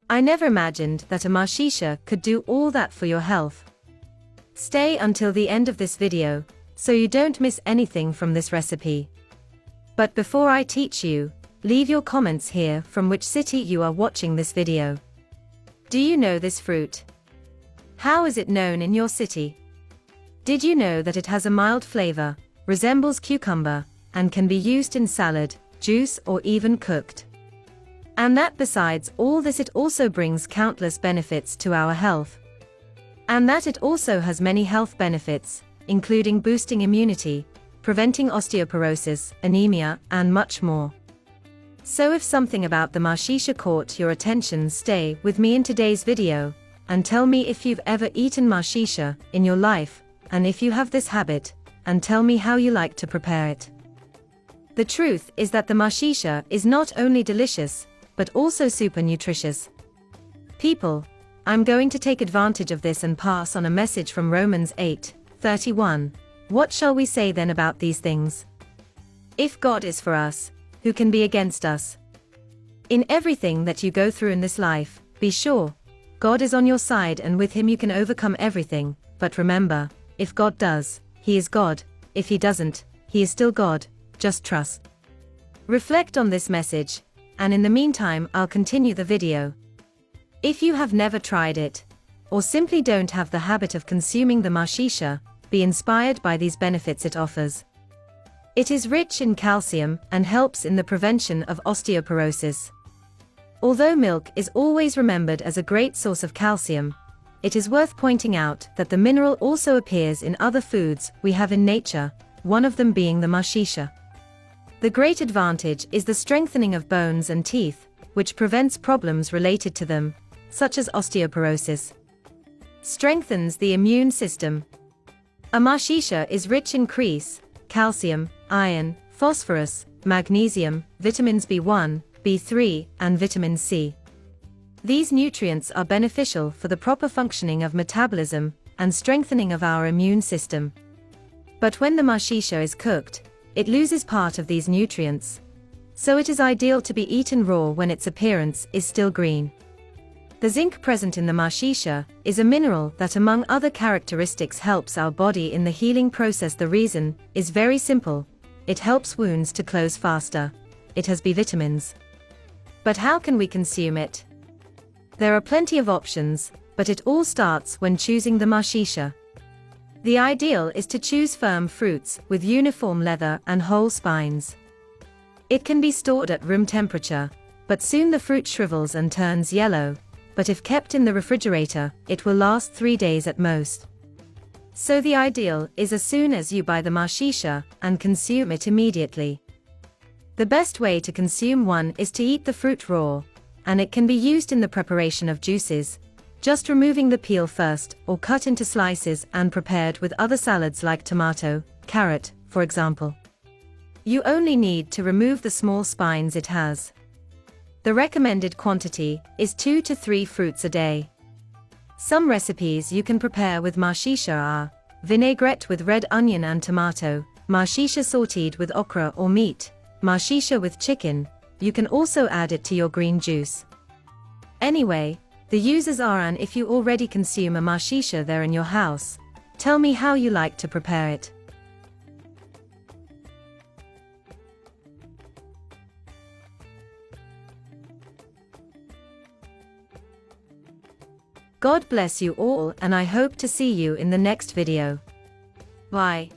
I never imagined that a maxixe could do all that for your health. Stay until the end of this video, so you don't miss anything from this recipe. But before I teach you, leave your comments here from which city you are watching this video. Do you know this fruit? How is it known in your city? Did you know that it has a mild flavor, resembles cucumber, and can be used in salad, juice, or even cooked? And that besides all this, it also brings countless benefits to our health. And that it also has many health benefits, including boosting immunity, preventing osteoporosis, anemia, and much more. So if something about the maxixe caught your attention, stay with me in today's video, and tell me if you've ever eaten maxixe in your life, and if you have this habit, and tell me how you like to prepare it. The truth is that the maxixe is not only delicious, but also super nutritious. People, I'm going to take advantage of this and pass on a message from Romans 8:31. What shall we say then about these things? If God is for us, who can be against us? In everything that you go through in this life, be sure, God is on your side, and with Him you can overcome everything. But remember, if God does, He is God. If He doesn't, He is still God. Just trust. Reflect on this message, and in the meantime I'll continue the video. If you have never tried it, or simply don't have the habit of consuming the maxixe, be inspired by these benefits it offers. It is rich in calcium and helps in the prevention of osteoporosis. Although milk is always remembered as a great source of calcium, it is worth pointing out that the mineral also appears in other foods we have in nature, one of them being the maxixe. The great advantage is the strengthening of bones and teeth, which prevents problems related to them, such as osteoporosis. Strengthens the immune system. A maxixe is rich in calcium, iron, phosphorus, magnesium, vitamins B1, B3, and vitamin C. These nutrients are beneficial for the proper functioning of metabolism and strengthening of our immune system. But when the maxixe is cooked, it loses part of these nutrients. So it is ideal to be eaten raw when its appearance is still green. The zinc present in the maxixe is a mineral that, among other characteristics, helps our body in the healing process. The reason is very simple: it helps wounds to close faster. It has B vitamins. But how can we consume it? There are plenty of options, but it all starts when choosing the maxixe. The ideal is to choose firm fruits with uniform leather and whole spines. It can be stored at room temperature, but soon the fruit shrivels and turns yellow. But if kept in the refrigerator, it will last 3 days at most. So the ideal is as soon as you buy the maxixe and consume it immediately. The best way to consume one is to eat the fruit raw, and it can be used in the preparation of juices, just removing the peel first, or cut into slices and prepared with other salads like tomato, carrot, for example. You only need to remove the small spines it has. The recommended quantity is 2 to 3 fruits a day. Some recipes you can prepare with maxixe are vinaigrette with red onion and tomato, maxixe sautéed with okra or meat, maxixe with chicken. You can also add it to your green juice. Anyway, the uses are, and if you already consume a maxixe there in your house, tell me how you like to prepare it. God bless you all, and I hope to see you in the next video. Bye.